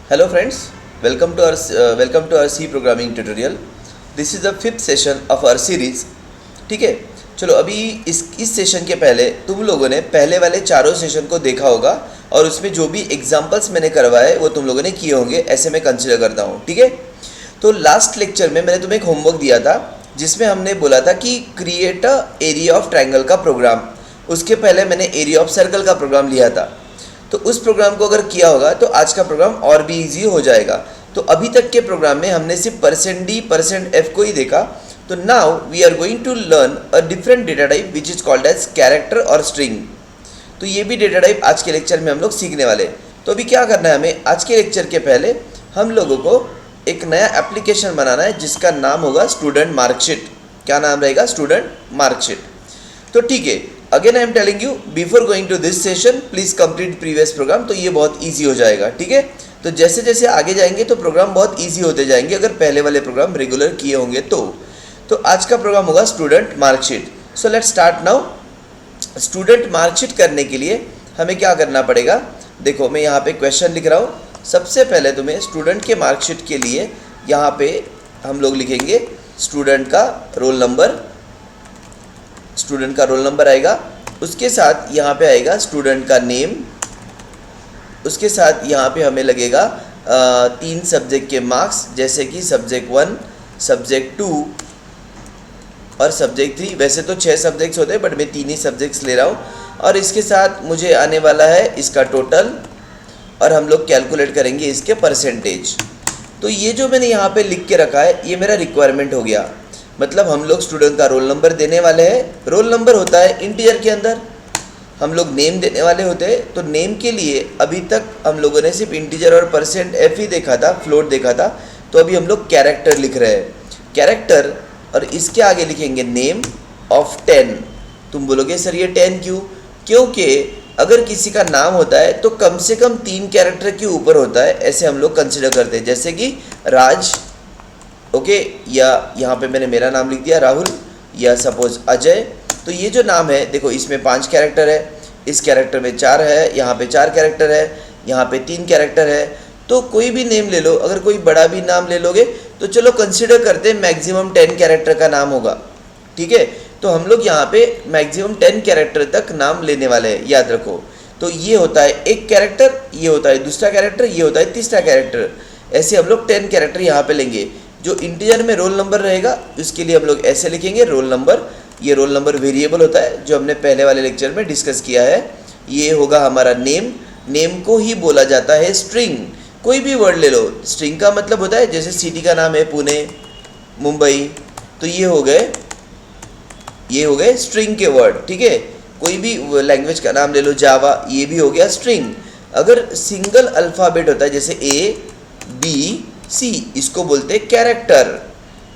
Hello friends, welcome to our C programming tutorial. This is the fifth session of our series. ठीक है, चलो अभी इस session के पहले तुम लोगों ने पहले वाले चारों सेशन को देखा होगा और उसमें जो भी एग्जाम्पल्स मैंने करवाए वो तुम लोगों ने किए होंगे, ऐसे मैं कंसिडर करता हूँ. ठीक है, तो लास्ट लेक्चर में मैंने तुम्हें एक होमवर्क दिया था जिसमें हमने बोला था कि create a area of triangle का प्रोग्राम. उसके पहले मैंने एरिया ऑफ सर्कल का प्रोग्राम लिया था. तो उस प्रोग्राम को अगर किया होगा तो आज का प्रोग्राम और भी इजी हो जाएगा. तो अभी तक के प्रोग्राम में हमने सिर्फ %d%f को ही देखा. तो now we are going to learn a different data type which is called as character और स्ट्रिंग. तो ये भी डेटा टाइप आज के लेक्चर में हम लोग सीखने वाले. तो अभी क्या करना है हमें, आज के लेक्चर के पहले हम लोगों को एक नया एप्लीकेशन बनाना है जिसका नाम होगा स्टूडेंट मार्कशीट. क्या नाम रहेगा? Student marksheet. तो ठीक है, again I am telling you before going to this session please complete previous program. तो ये बहुत इजी हो जाएगा. ठीक है, तो जैसे जैसे आगे जाएंगे तो प्रोग्राम बहुत इजी होते जाएंगे अगर पहले वाले प्रोग्राम रेगुलर किए होंगे तो आज का प्रोग्राम होगा student marksheet. So let's start now. Student marksheet करने के लिए हमें क्या करना पड़ेगा, देखो मैं यहाँ पे क्वेश्चन लिख रहा हूँ. सबसे पहले तुम्हें स्टूडेंट के मार्कशीट के लिए यहाँ पे हम लोग लिखेंगे स्टूडेंट का रोल नंबर. स्टूडेंट का रोल नंबर आएगा, उसके साथ यहाँ पे आएगा स्टूडेंट का नेम. उसके साथ यहाँ पे हमें लगेगा 3 सब्जेक्ट के मार्क्स, जैसे कि सब्जेक्ट 1, सब्जेक्ट 2 और सब्जेक्ट 3. वैसे तो 6 सब्जेक्ट्स होते हैं बट मैं 3 ही सब्जेक्ट्स ले रहा हूँ. और इसके साथ मुझे आने वाला है इसका टोटल और हम लोग कैलकुलेट करेंगे इसके परसेंटेज. तो ये जो मैंने यहाँ पे लिख के रखा है ये मेरा रिक्वायरमेंट हो गया. मतलब हम लोग स्टूडेंट का रोल नंबर देने वाले हैं. रोल नंबर होता है इंटीजर के अंदर. हम लोग नेम देने वाले होते हैं. तो नेम के लिए अभी तक हम लोगों ने सिर्फ इंटीजर और %f ही देखा था, फ्लोट देखा था. तो अभी हम लोग कैरेक्टर लिख रहे हैं. कैरेक्टर और इसके आगे लिखेंगे नेम ऑफ 10. तुम बोलोगे सर ये 10 क्यों? क्योंकि अगर किसी का नाम होता है तो कम से कम 3 कैरेक्टर के ऊपर होता है, ऐसे हम लोग कंसिडर करते हैं. जैसे कि राज, ओके, या यहाँ पे मैंने मेरा नाम लिख दिया राहुल, या सपोज अजय. तो ये जो नाम है देखो इसमें 5 कैरेक्टर है, इस कैरेक्टर में 4 है, यहाँ पे 4 कैरेक्टर है, यहाँ पे 3 कैरेक्टर है. तो कोई भी नेम ले लो, अगर कोई बड़ा भी नाम ले लोगे तो चलो कंसिडर करते हैं मैक्सिमम 10 कैरेक्टर का नाम होगा. ठीक है, तो हम लोग यहाँ पे मैक्सिमम 10 कैरेक्टर तक नाम लेने वाले हैं, याद रखो. तो ये होता है एक कैरेक्टर, ये होता है दूसरा कैरेक्टर, ये होता है तीसरा कैरेक्टर. ऐसे हम लोग 10 कैरेक्टर यहाँ पे लेंगे. जो इंटीजर में रोल नंबर रहेगा उसके लिए हम लोग ऐसे लिखेंगे रोल नंबर. ये रोल नंबर वेरिएबल होता है जो हमने पहले वाले लेक्चर में डिस्कस किया है. ये होगा हमारा नेम. नेम को ही बोला जाता है स्ट्रिंग. कोई भी वर्ड ले लो, स्ट्रिंग का मतलब होता है जैसे सिटी का नाम है पुणे, मुंबई, तो ये हो गए स्ट्रिंग के वर्ड. ठीक है, कोई भी लैंग्वेज का नाम ले लो, जावा, ये भी हो गया स्ट्रिंग. अगर सिंगल अल्फ़ाबेट होता है जैसे ABC, इसको बोलते हैं कैरेक्टर.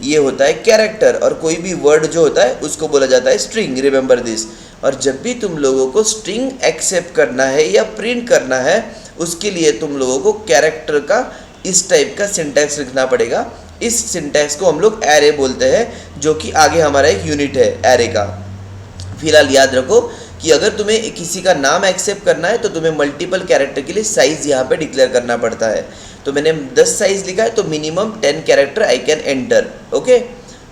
ये होता है कैरेक्टर. और कोई भी वर्ड जो होता है उसको बोला जाता है स्ट्रिंग. Remember this. और जब भी तुम लोगों को स्ट्रिंग एक्सेप्ट करना है या प्रिंट करना है उसके लिए तुम लोगों को कैरेक्टर का इस टाइप का सिंटैक्स लिखना पड़ेगा. इस सिंटैक्स को हम लोग एरे बोलते हैं, जो कि आगे हमारा एक यूनिट है एरे का. फिलहाल याद रखो कि अगर तुम्हें किसी का नाम एक्सेप्ट करना है तो तुम्हें मल्टीपल कैरेक्टर के लिए साइज़ यहाँ पे डिक्लेयर करना पड़ता है. तो मैंने 10 साइज़ लिखा है तो minimum 10 character I can enter. Okay,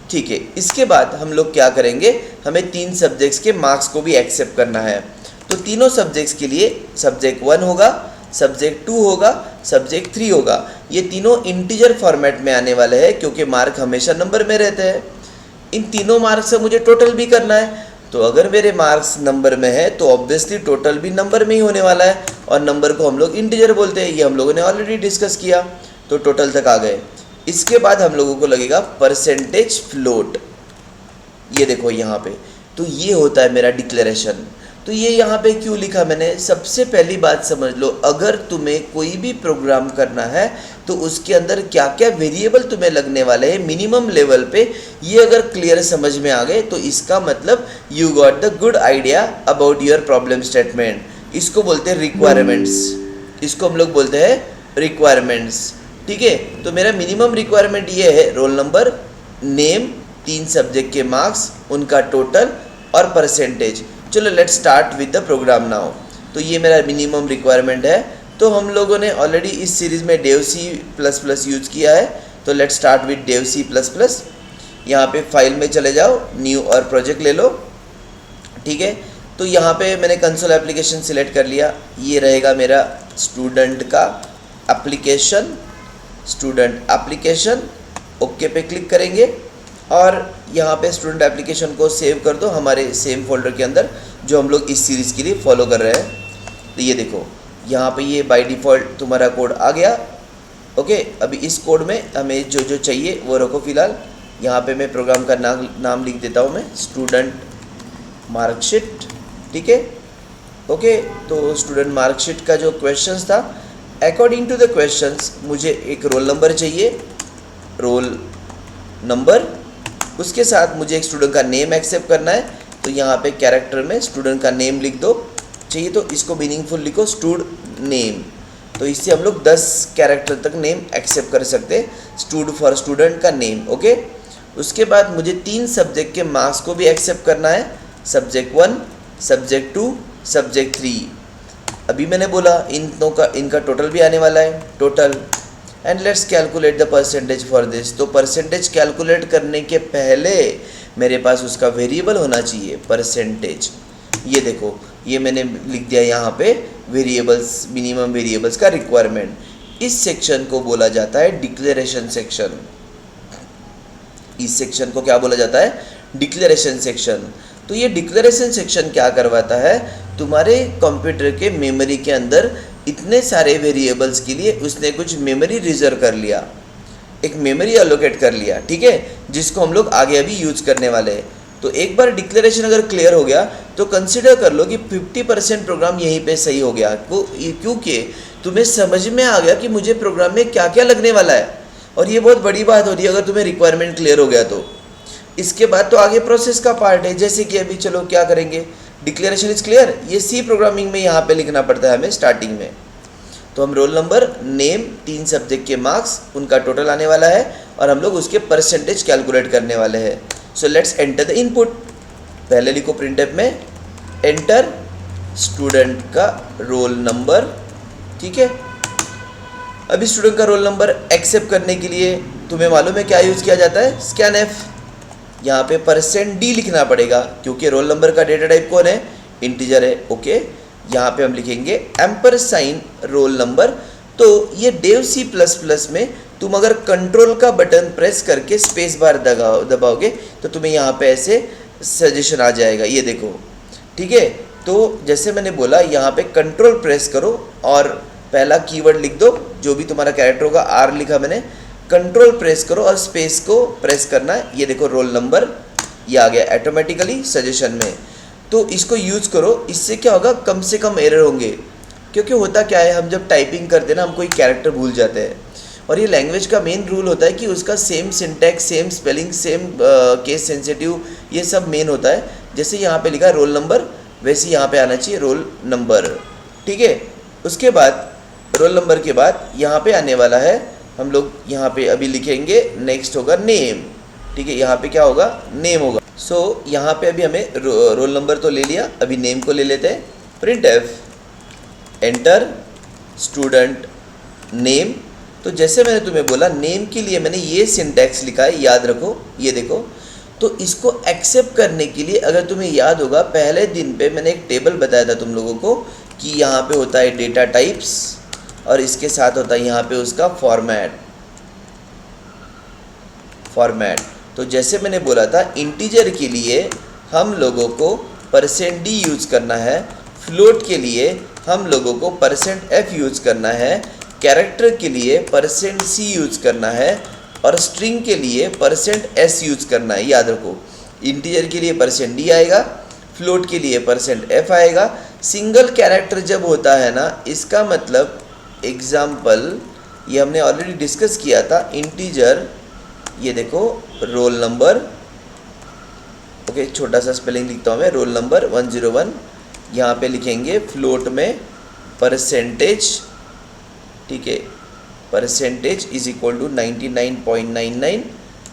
ठीक है. इसके बाद हम लोग क्या करेंगे, हमें 3 सब्जेक्ट्स के मार्क्स को भी एक्सेप्ट करना है. तो तीनों सब्जेक्ट्स के लिए सब्जेक्ट 1 होगा, सब्जेक्ट 2 होगा, सब्जेक्ट 3 होगा. ये तीनों इंटीजर फॉर्मेट में आने वाले हैं क्योंकि मार्क हमेशा नंबर में रहते हैं. इन तीनों मार्क्स से मुझे टोटल भी करना है. तो अगर मेरे मार्क्स नंबर में है तो ऑब्वियसली टोटल भी नंबर में ही होने वाला है. और नंबर को हम लोग इंटीजर बोलते हैं, ये हम लोगों ने ऑलरेडी डिस्कस किया. तो टोटल तक आ गए. इसके बाद हम लोगों को लगेगा परसेंटेज फ्लोट. ये देखो यहाँ पे, तो ये होता है मेरा डिक्लेरेशन. तो ये यहाँ पे क्यों लिखा मैंने, सबसे पहली बात समझ लो, अगर तुम्हें कोई भी प्रोग्राम करना है तो उसके अंदर क्या क्या वेरिएबल तुम्हें लगने वाले हैं मिनिमम लेवल पे, ये अगर क्लियर समझ में आ गए तो इसका मतलब you got the good idea about your problem statement. इसको बोलते हैं रिक्वायरमेंट्स. इसको हम लोग बोलते हैं रिक्वायरमेंट्स. ठीक है, तो मेरा मिनिमम रिक्वायरमेंट ये है रोल नंबर, नेम, 3 सब्जेक्ट के मार्क्स, उनका टोटल और परसेंटेज. चलो let's start with the program now. तो ये मेरा मिनिमम रिक्वायरमेंट है. तो हम लोगों ने ऑलरेडी इस सीरीज़ में Dev C plus plus use किया है, तो let's start with Dev C plus plus. यहाँ पे फाइल में चले जाओ, न्यू और प्रोजेक्ट ले लो, ठीक है। तो यहाँ पे मैंने कंसोल एप्लीकेशन सिलेक्ट कर लिया, ये रहेगा मेरा स्टूडेंट का एप्लीकेशन, स्टूडेंट एप्लीकेशन। ओके पे क्लिक करेंगे और यहाँ पे स्टूडेंट एप्लीकेशन को सेव कर दो हमारे सेम फोल्डर के अंदर जो हम लोग इस सीरीज़ के लिए फॉलो कर रहे हैं। तो ये देखो यहाँ पे ये बाय डिफ़ॉल्ट तुम्हारा कोड आ गया। ओके, अभी इस कोड में हमें जो जो चाहिए वो रखो फ़िलहाल। यहाँ पे मैं प्रोग्राम का नाम लिख देता हूँ, मैं स्टूडेंट मार्कशीट, ठीक है। ओके, तो स्टूडेंट मार्कशीट का जो क्वेश्चंस था, अकॉर्डिंग टू द क्वेश्चंस मुझे एक रोल नंबर चाहिए, रोल नंबर, उसके साथ मुझे एक स्टूडेंट का नेम एक्सेप्ट करना है। तो यहाँ पे कैरेक्टर में स्टूडेंट का नेम लिख दो, चाहिए तो इसको मीनिंगफुल लिखो स्टूड नेम। तो इससे हम लोग 10 कैरेक्टर तक नेम एक्सेप्ट कर सकते हैं, स्टूड फॉर स्टूडेंट का नेम। ओके, उसके बाद मुझे 3 सब्जेक्ट के मार्क्स को भी एक्सेप्ट करना है, सब्जेक्ट 1, सब्जेक्ट 2, सब्जेक्ट 3। अभी मैंने बोला इनका टोटल भी आने वाला है, total. And let's calculate the percentage for this. तो परसेंटेज कैलकुलेट करने के पहले मेरे पास उसका वेरिएबल होना चाहिए, परसेंटेज। ये देखो, ये मैंने लिख दिया यहाँ पे वेरिएबल्स, मिनिमम वेरिएबल्स का रिक्वायरमेंट। इस सेक्शन को बोला जाता है डिक्लेरेशन सेक्शन। इस सेक्शन को क्या बोला जाता है? Declaration section. तो ये डिक्लेरेशन सेक्शन क्या करवाता है, तुम्हारे कंप्यूटर के मेमोरी के अंदर इतने सारे वेरिएबल्स के लिए उसने कुछ मेमोरी रिजर्व कर लिया, एक मेमोरी एलोकेट कर लिया, ठीक है, जिसको हम लोग आगे अभी यूज करने वाले हैं। तो एक बार डिक्लेरेशन अगर क्लियर हो गया तो कंसिडर कर लो कि 50% प्रोग्राम यहीं पे सही हो गया, क्योंकि तुम्हें समझ में आ गया कि मुझे प्रोग्राम में क्या क्या लगने वाला है। और ये बहुत बड़ी बात हो रही है अगर तुम्हें रिक्वायरमेंट क्लियर हो गया तो। इसके बाद तो आगे प्रोसेस का पार्ट है, जैसे कि अभी चलो क्या करेंगे, डिक्लेरेशन इज क्लियर, ये सी प्रोग्रामिंग में यहाँ पे लिखना पड़ता है हमें स्टार्टिंग में। तो हम रोल नंबर, नेम, 3 सब्जेक्ट के मार्क्स, उनका टोटल आने वाला है और हम लोग उसके परसेंटेज कैलकुलेट करने वाले हैं। So let's enter the input. पहले लिखो प्रिंटफ में एंटर स्टूडेंट का रोल नंबर, ठीक है। अभी स्टूडेंट का रोल नंबर एक्सेप्ट करने के लिए तुम्हें मालूम है क्या यूज़ किया जाता है? Scan F. यहाँ पे %d लिखना पड़ेगा क्योंकि रोल नंबर का डेटा टाइप कौन है? इंटीजर है। ओके, यहाँ पे हम लिखेंगे एम्परसाइन रोल नंबर। तो ये डेव सी प्लस प्लस में तुम अगर कंट्रोल का बटन प्रेस करके स्पेस बार दबाओगे तो तुम्हें यहाँ पे ऐसे सजेशन आ जाएगा, ये देखो, ठीक है। तो जैसे मैंने बोला यहाँ पे कंट्रोल प्रेस करो और पहला कीवर्ड लिख दो, जो भी तुम्हारा कैरेक्टर होगा, R लिखा मैंने, कंट्रोल प्रेस करो और स्पेस को प्रेस करना है। ये देखो रोल नंबर, ये आ गया ऑटोमेटिकली सजेशन में। तो इसको यूज़ करो, इससे क्या होगा, कम से कम एरर होंगे। क्योंकि होता क्या है, हम जब टाइपिंग करते हैं ना, हम कोई कैरेक्टर भूल जाते हैं। और ये लैंग्वेज का मेन रूल होता है कि उसका same syntax, same spelling, same case sensitive, ये सब मेन होता है। जैसे यहाँ पे लिखा है रोल नंबर, वैसे यहाँ पे आना चाहिए रोल नंबर, ठीक है। उसके बाद रोल नंबर के बाद यहाँ पे आने वाला है, हम लोग यहाँ पे अभी लिखेंगे, नेक्स्ट होगा नेम, ठीक है। यहाँ पे क्या होगा? नेम होगा। सो यहाँ पे अभी हमें रोल नंबर तो ले लिया, अभी नेम को ले लेते हैं। Print F enter student name. तो जैसे मैंने तुम्हें बोला, नेम के लिए मैंने ये सिंटैक्स लिखा है, याद रखो, ये देखो। तो इसको एक्सेप्ट करने के लिए अगर तुम्हें याद होगा, पहले दिन पे मैंने एक टेबल बताया था तुम लोगों को कि यहाँ पे होता है डेटा टाइप्स और इसके साथ होता है यहाँ पे उसका फॉर्मेट। तो जैसे मैंने बोला था, इंटीजर के लिए हम लोगों को %d यूज़ करना है, फ्लोट के लिए हम लोगों को %f यूज़ करना है, कैरेक्टर के लिए %c यूज़ करना है और स्ट्रिंग के लिए %s यूज़ करना है। याद रखो, इंटीजर के लिए %d आएगा, फ्लोट के लिए %f आएगा। सिंगल कैरेक्टर जब होता है ना, इसका मतलब एग्जाम्पल, ये हमने ऑलरेडी डिस्कस किया था, इंटीजर, ये देखो रोल नंबर, ओके, छोटा सा स्पेलिंग लिखता हूँ मैं, रोल नंबर 101, यहाँ पे लिखेंगे फ्लोट में परसेंटेज, ठीक है, परसेंटेज इज इक्वल टू 99.99।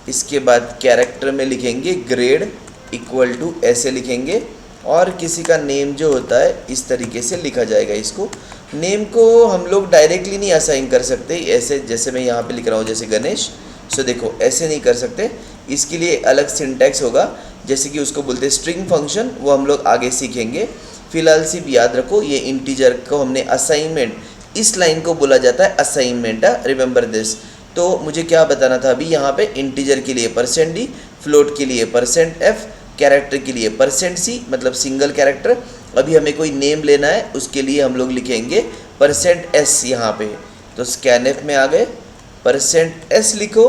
इसके बाद कैरेक्टर में लिखेंगे ग्रेड इक्वल टू ऐसे लिखेंगे और किसी का नेम जो होता है इस तरीके से लिखा जाएगा। इसको नेम को हम लोग डायरेक्टली नहीं असाइन कर सकते ऐसे, जैसे मैं यहाँ पे लिख रहा हूँ जैसे गणेश। सो देखो ऐसे नहीं कर सकते, इसके लिए अलग सिंटैक्स होगा, जैसे कि उसको बोलते हैं स्ट्रिंग फंक्शन, वो हम लोग आगे सीखेंगे। फिलहाल सिर्फ याद रखो ये इंटीजर को हमने असाइनमेंट, इस लाइन को बोला जाता है असाइनमेंट, रिमेंबर दिस। तो मुझे क्या बताना था अभी, यहाँ पे इंटीजर के लिए %d, फ्लोट के लिए %f, कैरेक्टर के लिए %c मतलब सिंगल कैरेक्टर। अभी हमें कोई नेम लेना है, उसके लिए हम लोग लिखेंगे %s यहाँ पे। तो स्कैनफ में आ गए, %s लिखो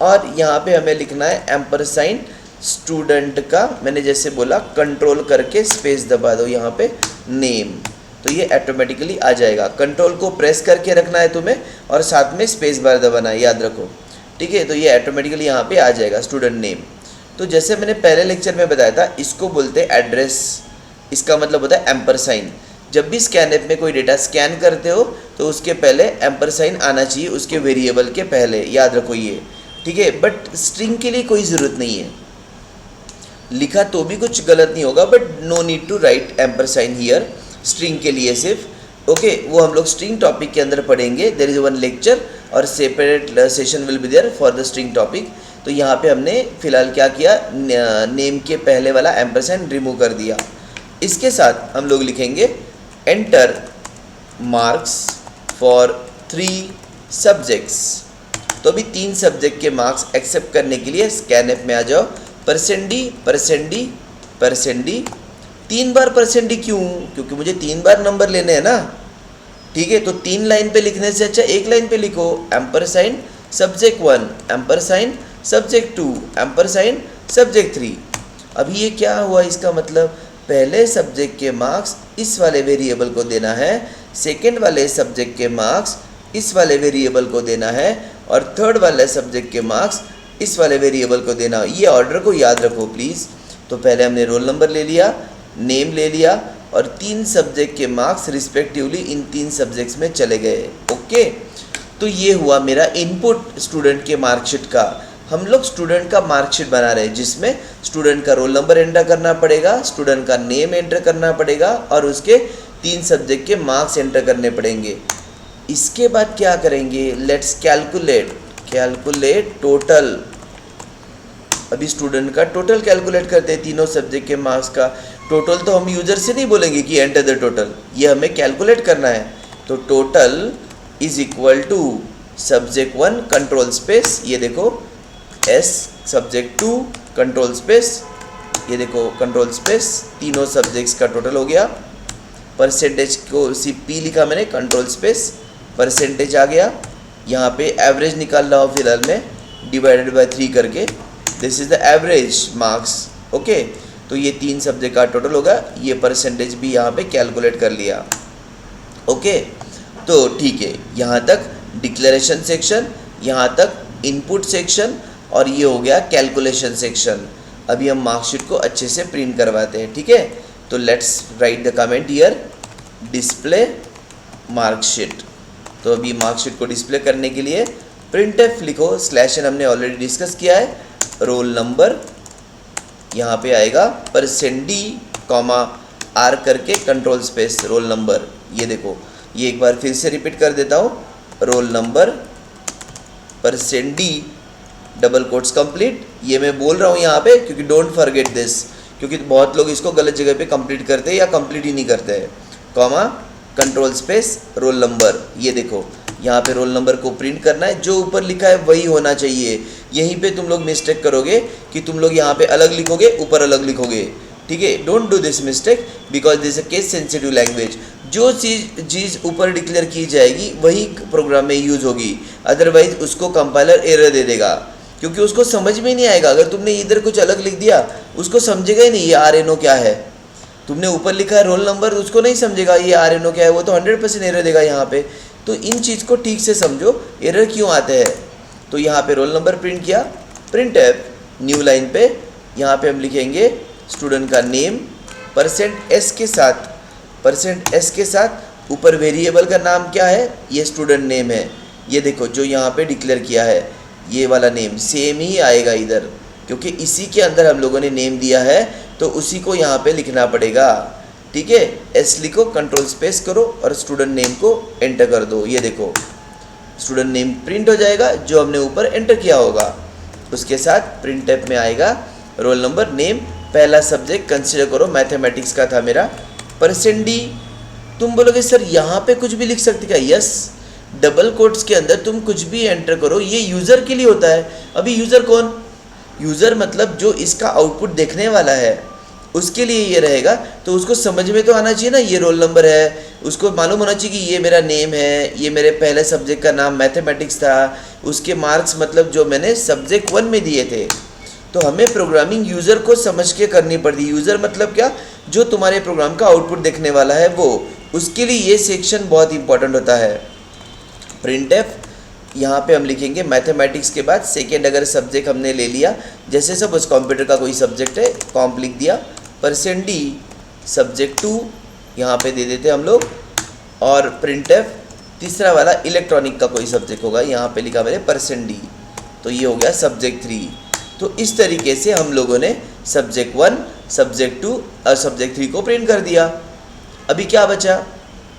और यहाँ पे हमें लिखना है एम्परसाइन स्टूडेंट का, मैंने जैसे बोला कंट्रोल करके स्पेस दबा दो यहाँ पे नेम, तो ये ऑटोमेटिकली आ जाएगा। कंट्रोल को प्रेस करके रखना है तुम्हें और साथ में स्पेस बार दबाना है, याद रखो, ठीक है। तो ये ऑटोमेटिकली यहाँ पे आ जाएगा स्टूडेंट नेम। तो जैसे मैंने पहले लेक्चर में बताया था, इसको बोलते हैं एड्रेस, इसका मतलब होता है एम्परसाइन। जब भी स्कैनएप में कोई डेटा स्कैन करते हो तो उसके पहले एम्परसाइन आना चाहिए, उसके वेरिएबल के पहले, याद रखो ये, ठीक है। बट स्ट्रिंग के लिए कोई ज़रूरत नहीं है, लिखा तो भी कुछ गलत नहीं होगा, but no need to write ampersand here, string के लिए सिर्फ, ओके। वो हम लोग स्ट्रिंग टॉपिक के अंदर पढ़ेंगे, देयर इज़ वन लेक्चर और separate session will be there for the string topic. तो यहाँ पे हमने फ़िलहाल क्या किया, नेम के पहले वाला एम्परसाइन रिमूव कर दिया। इसके साथ हम लोग लिखेंगे एंटर मार्क्स फॉर 3 सब्जेक्ट्स। तो अभी 3 सब्जेक्ट के मार्क्स एक्सेप्ट करने के लिए स्कैनएप में आ जाओ, %d, 3 बार %d क्यों, क्योंकि मुझे 3 बार नंबर लेने हैं ना, ठीक है। तो 3 लाइन पे लिखने से अच्छा 1 लाइन पे लिखो, एम्परसाइन subject1, एम्परसाइन subject2, एम्परसाइन subject3। अभी ये क्या हुआ, इसका मतलब पहले सब्जेक्ट के मार्क्स इस वाले वेरिएबल को देना है, सेकंड वाले सब्जेक्ट के मार्क्स इस वाले वेरिएबल को देना है, और थर्ड वाले सब्जेक्ट के मार्क्स इस वाले वेरिएबल को देना। ये ऑर्डर को याद रखो प्लीज़। तो पहले हमने रोल नंबर ले लिया, नेम ले लिया, और 3 सब्जेक्ट के मार्क्स रिस्पेक्टिवली इन 3 सब्जेक्ट्स में चले गए, ओके। तो ये हुआ मेरा इनपुट स्टूडेंट के मार्कशीट का। हम लोग स्टूडेंट का मार्कशीट बना रहे हैं, जिसमें स्टूडेंट का रोल नंबर एंटर करना पड़ेगा, स्टूडेंट का नेम एंटर करना पड़ेगा, और उसके 3 सब्जेक्ट के मार्क्स एंटर करने पड़ेंगे। इसके बाद क्या करेंगे, लेट्स कैलकुलेट टोटल। अभी स्टूडेंट का टोटल कैलकुलेट करते हैं, तीनों सब्जेक्ट के मार्क्स का टोटल। तो हम यूजर से नहीं बोलेंगे कि एंटर द टोटल, ये हमें कैलकुलेट करना है। तो total is equal to subject1 control space, ये देखो S, subject2 कंट्रोल स्पेस, ये देखो कंट्रोल स्पेस, तीनों सब्जेक्ट्स का टोटल हो गया। परसेंटेज को p लिखा मैंने, कंट्रोल स्पेस, परसेंटेज आ गया। यहाँ पे एवरेज निकाल रहा हूँ फिलहाल में, डिवाइडेड बाय 3 करके, this is the average marks, okay. तो ये 3 सब्जेक्ट का टोटल होगा, ये परसेंटेज भी यहाँ पे कैलकुलेट कर लिया, ओके। तो ठीक है, यहाँ तक डिक्लेरेशन सेक्शन, यहाँ तक इनपुट सेक्शन, और ये हो गया कैलकुलेशन सेक्शन। अभी हम मार्कशीट को अच्छे से प्रिंट करवाते हैं, ठीक है। तो let's write the comment here, display marksheet. तो अभी मार्कशीट को डिस्प्ले करने के लिए printf लिखो, /n हमने ऑलरेडी डिस्कस किया है, रोल नंबर यहाँ पे आएगा %d, r करके कंट्रोल स्पेस रोल नंबर। ये देखो, ये एक बार फिर से रिपीट कर देता हूँ, roll number %d double quotes complete. ये मैं बोल रहा हूँ यहाँ पे क्योंकि डोंट फॉरगेट दिस, क्योंकि बहुत लोग इसको गलत जगह पे कंप्लीट करते हैं या कंप्लीट ही नहीं करते हैं, comma control space roll number. ये देखो यहाँ पे रोल नंबर को प्रिंट करना है, जो ऊपर लिखा है वही होना चाहिए। यहीं पे तुम लोग मिस्टेक करोगे कि तुम लोग यहाँ पे अलग लिखोगे, ऊपर अलग लिखोगे, ठीक है। Don't do this mistake because this a case sensitive language. जो चीज़ ऊपर डिक्लेयर की जाएगी वही प्रोग्राम में यूज़ होगी, अदरवाइज उसको कंपाइलर एरर दे देगा, क्योंकि उसको समझ में नहीं आएगा। अगर तुमने इधर कुछ अलग लिख दिया उसको समझेगा ही नहीं ये RNO क्या है। तुमने ऊपर लिखा है रोल नंबर, उसको नहीं समझेगा ये RNO क्या है, वो तो 100% एरर देगा यहाँ पे। तो इन चीज़ को ठीक से समझो, एरर क्यों आते हैं। तो यहाँ पे रोल नंबर प्रिंट किया, printf न्यू लाइन पे यहाँ पे हम लिखेंगे स्टूडेंट का नेम %s के साथ ऊपर वेरिएबल का नाम क्या है, ये स्टूडेंट नेम है। ये देखो जो यहाँ पे डिक्लेयर किया है ये वाला नेम सेम ही आएगा इधर, क्योंकि इसी के अंदर हम लोगों ने नेम दिया है तो उसी को यहाँ पे लिखना पड़ेगा। ठीक है, एस लिखो, कंट्रोल स्पेस करो और स्टूडेंट नेम को एंटर कर दो। ये देखो स्टूडेंट नेम प्रिंट हो जाएगा जो हमने ऊपर एंटर किया होगा। उसके साथ प्रिंट टाइप में आएगा रोल नंबर, नेम, पहला सब्जेक्ट कंसिडर करो मैथमेटिक्स का था मेरा, %d। तुम बोलोगे सर यहाँ पे कुछ भी लिख सकते क्या? यस, डबल कोट्स के अंदर तुम कुछ भी एंटर करो, ये यूज़र के लिए होता है। अभी यूज़र कौन? यूज़र मतलब जो इसका आउटपुट देखने वाला है उसके लिए ये रहेगा, तो उसको समझ में तो आना चाहिए ना ये रोल नंबर है, उसको मालूम होना चाहिए कि ये मेरा नेम है, ये मेरे पहले सब्जेक्ट का नाम मैथमेटिक्स था, उसके मार्क्स मतलब जो मैंने सब्जेक्ट 1 में दिए थे। तो हमें प्रोग्रामिंग यूज़र को समझ के करनी पड़ती। यूज़र मतलब क्या? जो तुम्हारे प्रोग्राम का आउटपुट देखने वाला है वो, उसके लिए ये सेक्शन बहुत इंपॉर्टेंट होता है। प्रिंट एफ, यहाँ पे हम लिखेंगे मैथमेटिक्स के बाद सेकेंड अगर सब्जेक्ट हमने ले लिया, जैसे सपोज कंप्यूटर का कोई सब्जेक्ट है, कॉम्प लिख दिया, %d सब्जेक्ट 2 यहाँ पे दे देते हम लोग, और प्रिंट एफ तीसरा वाला इलेक्ट्रॉनिक का कोई सब्जेक्ट होगा, यहाँ पे लिखा मैंने %d, तो ये हो गया सब्जेक्ट 3। तो इस तरीके से हम लोगों ने सब्जेक्ट 1, सब्जेक्ट 2 और सब्जेक्ट 3 को प्रिंट कर दिया। अभी क्या बचा?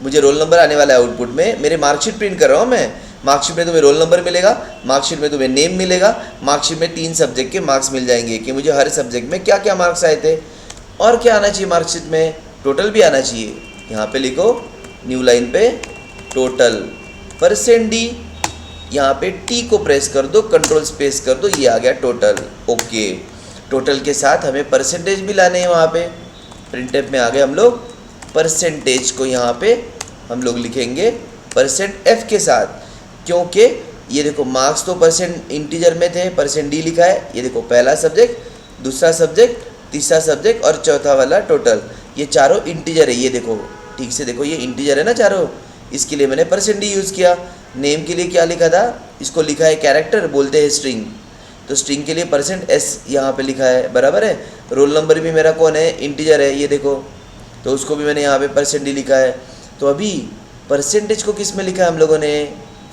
मुझे रोल नंबर आने वाला है आउटपुट में, मेरे मार्कशीट प्रिंट कर रहा हूँ मैं। मार्कशीट में तुम्हें रोल नंबर मिलेगा, मार्कशीट में तुम्हें नेम मिलेगा, मार्कशीट में 3 सब्जेक्ट के मार्क्स मिल जाएंगे कि मुझे हर सब्जेक्ट में क्या क्या मार्क्स आए थे। और क्या आना चाहिए मार्कशीट में? टोटल भी आना चाहिए। यहाँ पे लिखो न्यू लाइन पे टोटल, %d, यहाँ पे टी को प्रेस कर दो, कंट्रोल स्पेस कर दो, ये आ गया टोटल। ओके, टोटल के साथ हमें परसेंटेज भी लाने हैं वहाँ पे। प्रिंटफ में आ गए हम लोग, परसेंटेज को यहाँ पे हम लोग लिखेंगे %f के साथ, क्योंकि ये देखो मार्क्स तो परसेंट इंटीजर में थे, %d लिखा है। ये देखो पहला सब्जेक्ट, दूसरा सब्जेक्ट, तीसरा सब्जेक्ट और चौथा वाला टोटल, ये चारों इंटीजर है। ये देखो ठीक से देखो, ये इंटीजर है ना चारों, इसके लिए मैंने %d यूज़ किया। नेम के लिए क्या लिखा था? इसको लिखा है कैरेक्टर, बोलते हैं स्ट्रिंग, तो स्ट्रिंग के लिए %s यहाँ पे लिखा है, बराबर है। रोल नंबर भी मेरा कौन है? इंटीजर है, ये देखो, तो उसको भी मैंने यहाँ पे %d लिखा है। तो अभी परसेंटेज को किस में लिखा है हम लोगों ने?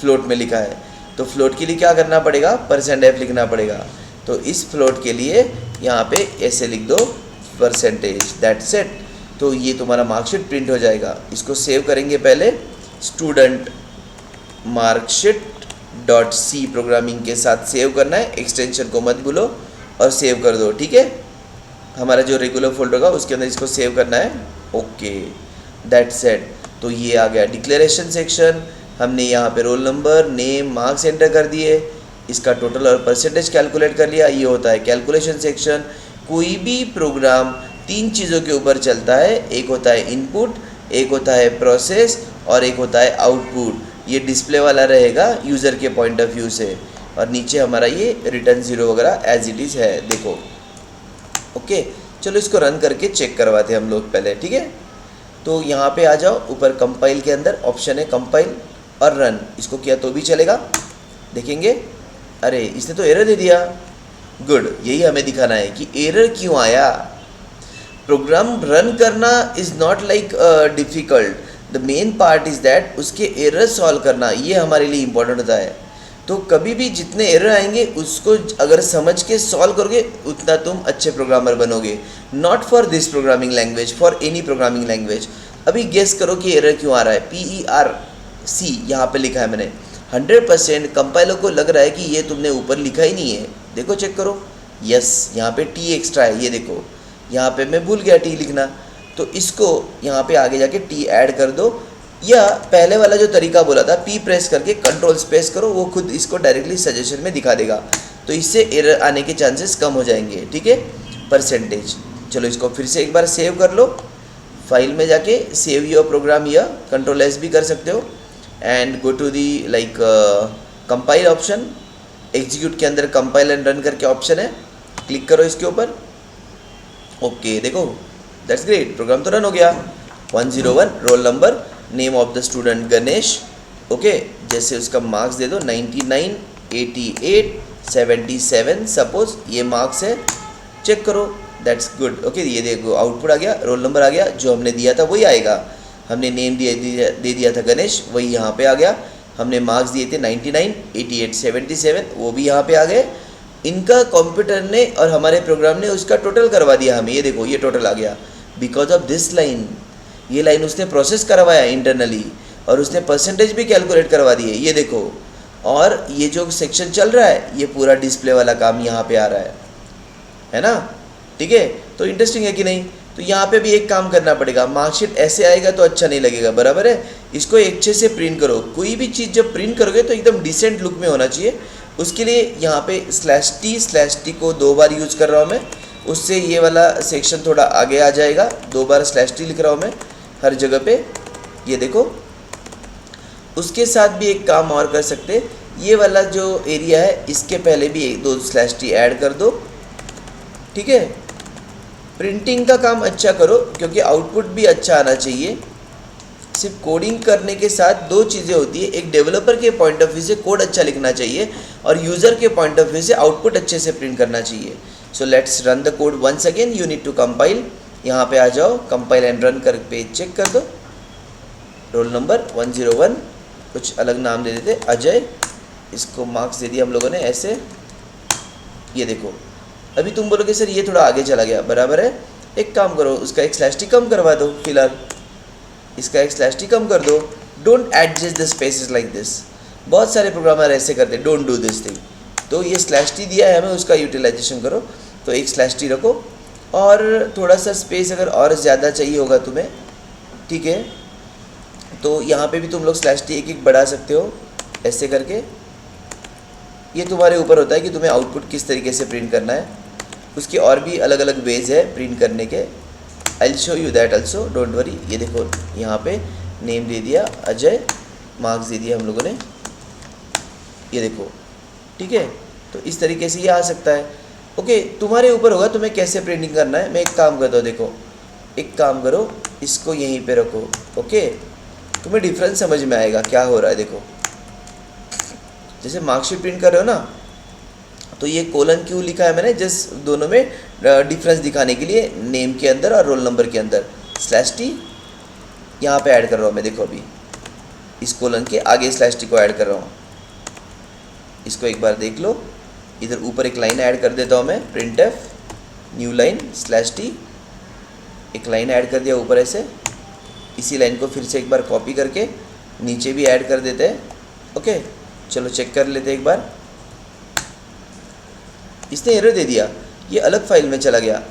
फ्लोट में लिखा है। तो फ्लोट के लिए क्या करना पड़ेगा? %f लिखना पड़ेगा। तो इस फ्लोट के लिए यहाँ पे ऐसे लिख दो %, दैट्स इट। तो ये तुम्हारा मार्कशीट प्रिंट हो जाएगा। इसको सेव करेंगे पहले, स्टूडेंट मार्कशीट .c प्रोग्रामिंग के साथ सेव करना है, एक्सटेंशन को मत भूलो और सेव कर दो। ठीक है, हमारा जो रेगुलर फोल्डर होगा उसके अंदर इसको सेव करना है। Okay, that's it. तो ये आ गया डिक्लेरेशन सेक्शन। हमने यहाँ पे role number, name, marks enter कर दिए, इसका टोटल और परसेंटेज कैलकुलेट कर लिया। ये होता है कैलकुलेशन सेक्शन। कोई भी प्रोग्राम 3 चीज़ों के ऊपर चलता है, एक होता है इनपुट, एक होता है प्रोसेस और एक होता है आउटपुट। ये डिस्प्ले वाला रहेगा यूज़र के पॉइंट ऑफ व्यू से, और नीचे हमारा ये रिटर्न 0 वगैरह एज इट इज़ है, देखो। ओके, चलो इसको रन करके चेक करवाते हैं हम लोग पहले। ठीक है, तो यहाँ पे आ जाओ, ऊपर कंपाइल के अंदर ऑप्शन है कंपाइल और रन, इसको किया तो भी चलेगा। देखेंगे, अरे इसने तो एरर दे दिया। गुड, यही हमें दिखाना है कि एरर क्यों आया। प्रोग्राम रन करना is not like difficult, the main part is that उसके एरर सॉल्व करना, ये हमारे लिए इम्पोर्टेंट होता है। तो कभी भी जितने एरर आएंगे उसको अगर समझ के सॉल्व करोगे उतना तुम अच्छे प्रोग्रामर बनोगे। Not for this programming language, for any programming language. अभी गेस करो कि एरर क्यों आ रहा है। PERC यहाँ पे लिखा है मैंने, 100% कंपाइलर को लग रहा है कि ये तुमने ऊपर लिखा ही नहीं है। देखो चेक करो, यस यहाँ पे T एक्स्ट्रा है, ये देखो यहाँ पे मैं भूल गया T लिखना, तो इसको यहाँ पे आगे जाके T ऐड कर दो, या पहले वाला जो तरीका बोला था P प्रेस करके कंट्रोल स्पेस करो, वो खुद इसको डायरेक्टली सजेशन में दिखा देगा, तो इससे एरर आने के चांसेस कम हो जाएंगे। ठीक है, परसेंटेज। चलो इसको फिर से एक बार सेव कर लो, फाइल में जाके सेव योर प्रोग्राम, या कंट्रोल S भी कर सकते हो, and go to the like compile option. Execute के अंदर कंपाइल एंड रन करके ऑप्शन है, क्लिक करो इसके ऊपर। ओके, देखो दैट्स ग्रेट, प्रोग्राम तो रन हो गया। 101 roll number, name of the student Ganesh. Okay, जैसे उसका मार्क्स दे दो 99, 88, 77 सपोज ये मार्क्स है, चेक करो, दैट्स गुड। ओके, ये देखो आउटपुट आ गया, रोल नंबर आ गया, जो हमने दिया था वही आएगा। हमने नेम दे दिया था गणेश, वही यहाँ पे आ गया। हमने मार्क्स दिए थे 99, 88, 77, वो भी यहाँ पे आ गए। इनका कंप्यूटर ने और हमारे प्रोग्राम ने उसका टोटल करवा दिया हमें। ये देखो ये टोटल आ गया बिकॉज ऑफ दिस लाइन। ये लाइन उसने प्रोसेस करवाया इंटरनली और उसने परसेंटेज भी कैलकुलेट करवा दिए, ये देखो। और ये जो सेक्शन चल रहा है ये पूरा डिस्प्ले वाला काम यहाँ पे आ रहा है ना, ठीक है। तो इंटरेस्टिंग है कि नहीं। तो यहाँ पे भी एक काम करना पड़ेगा, मार्कशीट ऐसे आएगा तो अच्छा नहीं लगेगा, बराबर है। इसको अच्छे से प्रिंट करो। कोई भी चीज़ जब प्रिंट करोगे तो एकदम डिसेंट लुक में होना चाहिए। उसके लिए यहाँ पे /t को 2 बार यूज कर रहा हूँ मैं, उससे ये वाला सेक्शन थोड़ा आगे आ जाएगा। 2 बार /t लिख रहा हूँ मैं हर जगह पे, ये देखो। उसके साथ भी एक काम और कर सकते, ये वाला जो एरिया है इसके पहले भी 2 /t ऐड कर दो, ठीक है। प्रिंटिंग का काम अच्छा करो क्योंकि आउटपुट भी अच्छा आना चाहिए। सिर्फ कोडिंग करने के साथ 2 चीज़ें होती है, एक डेवलपर के पॉइंट ऑफ व्यू से कोड अच्छा लिखना चाहिए और यूज़र के पॉइंट ऑफ व्यू से आउटपुट अच्छे से प्रिंट करना चाहिए। So let's run the code once again. You need to compile. यहाँ पे आ जाओ, कंपाइल एंड रन कर पेज चेक कर दो। रोल नंबर 101, कुछ अलग नाम दे देते, अजय। इसको मार्क्स दे दिया हम लोगों ने ऐसे। ये देखो अभी तुम बोलोगे सर ये थोड़ा आगे चला गया, बराबर है। एक काम करो, उसका एक /t कम करवा दो, फिलहाल इसका एक /t कम कर दो। Don't adjust the spaces like this. बहुत सारे प्रोग्रामर ऐसे करते, डोंट डू दिस थिंग। तो ये /t दिया है हमें, उसका यूटिलाइजेशन करो। तो एक /t रखो और थोड़ा सा स्पेस अगर और ज़्यादा चाहिए होगा तुम्हें, ठीक है, तो यहाँ पे भी तुम लोग /t एक बढ़ा सकते हो ऐसे करके। ये तुम्हारे ऊपर होता है कि तुम्हें आउटपुट किस तरीके से प्रिंट करना है। उसके और भी अलग अलग वेज है प्रिंट करने के। I will show you that also, don't worry. ये देखो यहाँ पे नेम दे दिया अजय, मार्क्स दे दिया हम लोगों ने, ये देखो, ठीक है। तो इस तरीके से ये आ सकता है। ओके, तुम्हारे ऊपर होगा तुम्हें कैसे प्रिंटिंग करना है। मैं एक काम करता हूँ, देखो एक काम करो, इसको यहीं पे रखो, ओके। तुम्हें डिफरेंस समझ में आएगा क्या हो रहा है। देखो जैसे मार्कशीट प्रिंट कर रहे हो ना, तो ये कोलन क्यों लिखा है मैंने, जस्ट दोनों में डिफरेंस दिखाने के लिए, नेम के अंदर और रोल नंबर के अंदर /t यहाँ पे ऐड कर रहा हूँ मैं। देखो अभी इस कोलन के आगे /t को ऐड कर रहा हूँ। इसको एक बार देख लो। इधर ऊपर एक लाइन ऐड कर देता हूँ मैं, printf न्यू लाइन /t, एक लाइन ऐड कर दिया ऊपर ऐसे। इसी लाइन को फिर से एक बार कॉपी करके नीचे भी ऐड कर देते हैं, ओके। चलो चेक कर लेते हैं एक बार। इसने एरर दे दिया, ये अलग फाइल में चला गया।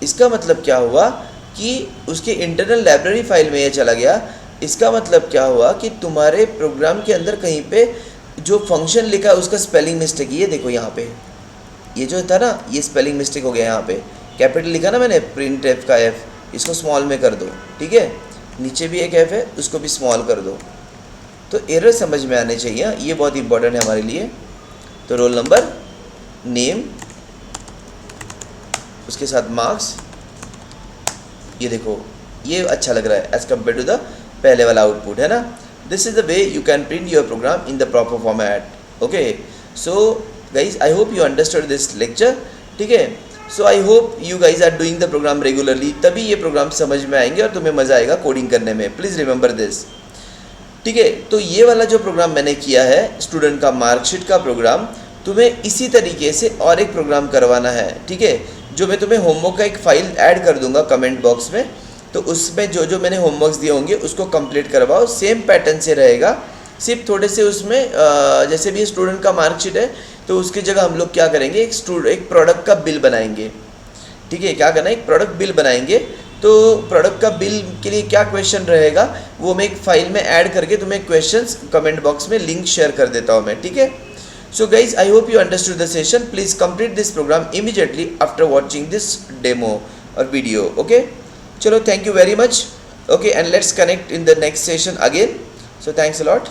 इसका मतलब क्या हुआ कि उसके इंटरनल लाइब्रेरी फाइल में ये चला गया। इसका मतलब क्या हुआ कि तुम्हारे प्रोग्राम के अंदर कहीं पे जो फंक्शन लिखा है उसका स्पेलिंग मिस्टेक, ये देखो यहाँ पे, ये जो था ना, ये स्पेलिंग मिस्टेक हो गया। यहाँ पे कैपिटल लिखा ना मैंने, printf का f, इसको स्मॉल में कर दो, ठीक है। नीचे भी एक f है, उसको भी स्मॉल कर दो। तो एरर समझ में आने चाहिए, ये बहुत इंपॉर्टेंट है हमारे लिए। तो रोल नंबर, नेम, उसके साथ मार्क्स, ये देखो ये अच्छा लग रहा है एज़ कम्पेयर टू द पहले वाला आउटपुट, है ना। This is the way you can print your program in the proper format, okay. So guys I hope you understood this lecture, ठीक है। So I hope you guys are doing the program regularly, तभी ये programme समझ में आएंगे और तुम्हें मज़ा आएगा कोडिंग करने में। प्लीज़ रिमेंबर दिस, ठीक है। तो ये वाला जो प्रोग्राम मैंने किया है, स्टूडेंट का मार्कशीट का प्रोग्राम, तुम्हें इसी तरीके से और एक प्रोग्राम करवाना है, ठीक है। जो मैं तुम्हें होमवर्क का एक फ़ाइल ऐड कर दूंगा कमेंट बॉक्स में, तो उसमें जो जो मैंने होमवर्क्स दिए होंगे उसको कंप्लीट करवाओ। सेम पैटर्न से रहेगा, सिर्फ थोड़े से उसमें जैसे भी स्टूडेंट का मार्कशीट है तो उसकी जगह हम लोग क्या करेंगे, एक प्रोडक्ट का बिल बनाएंगे, ठीक है। क्या करना है, एक प्रोडक्ट बिल बनाएंगे। तो प्रोडक्ट का बिल के लिए क्या क्वेश्चन रहेगा वो मैं एक फ़ाइल में ऐड करके तुम्हें क्वेश्चंस कमेंट बॉक्स में लिंक शेयर कर देता हूँ मैं, ठीक है। So guys, I hope you understood the session. Please complete this program immediately after watching this demo or video, okay. Chalo, thank you very much, okay, and let's connect in the next session again. So thanks a lot.